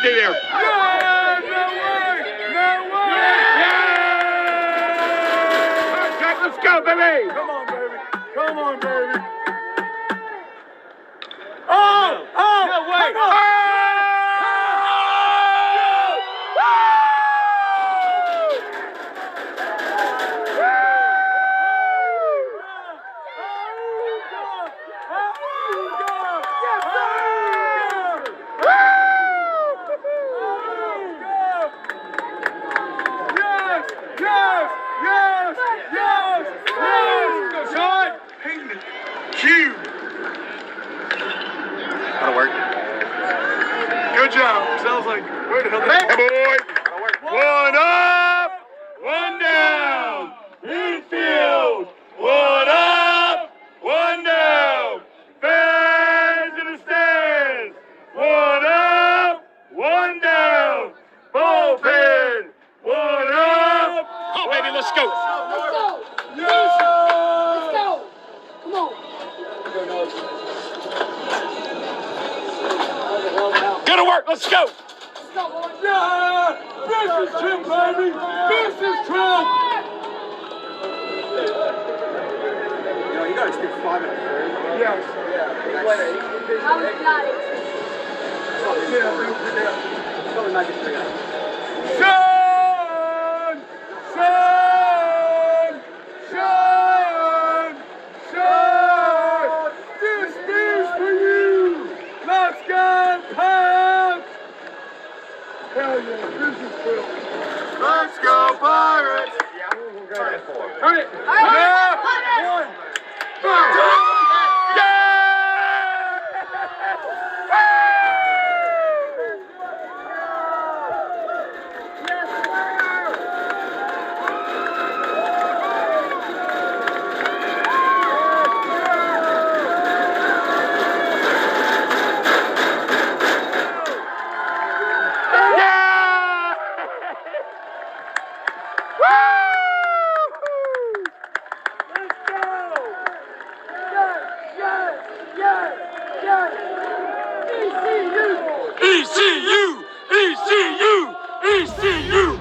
stay there. Yeah, no way! No way! Yeah! Jack, let's go, baby! Come on, baby. Come on, baby. Oh! Oh! No way! Come on. That'll work. Good job. Sounds like where the hell did Hey, boy. One up, one down. Infield. One up, one down. Fans in the stands. One up, one down. Bullpen. One up. Oh, baby, let's go. Let's go. Yeah. Let's go. Come on. Go to work. Let's go. Let's go, boy. Yeah! Business trip, baby! Business trip! You gotta stick 5 in a third. Yes. I was not Probably make it 3 out. Sean! Sean! Sean! Sean! This beer's for you! Let's go, Pirates! Hell yeah, business trip. Let's go, Pirates. Turn it! All right. One! ECU! ECU! ECU!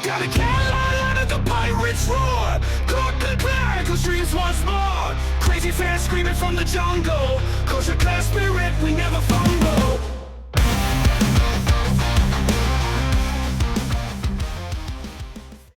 Gotta get out of the Pirates roar. Got the black dreams once more. Crazy fans screaming from the jungle. Culture class spirit, we never fumble.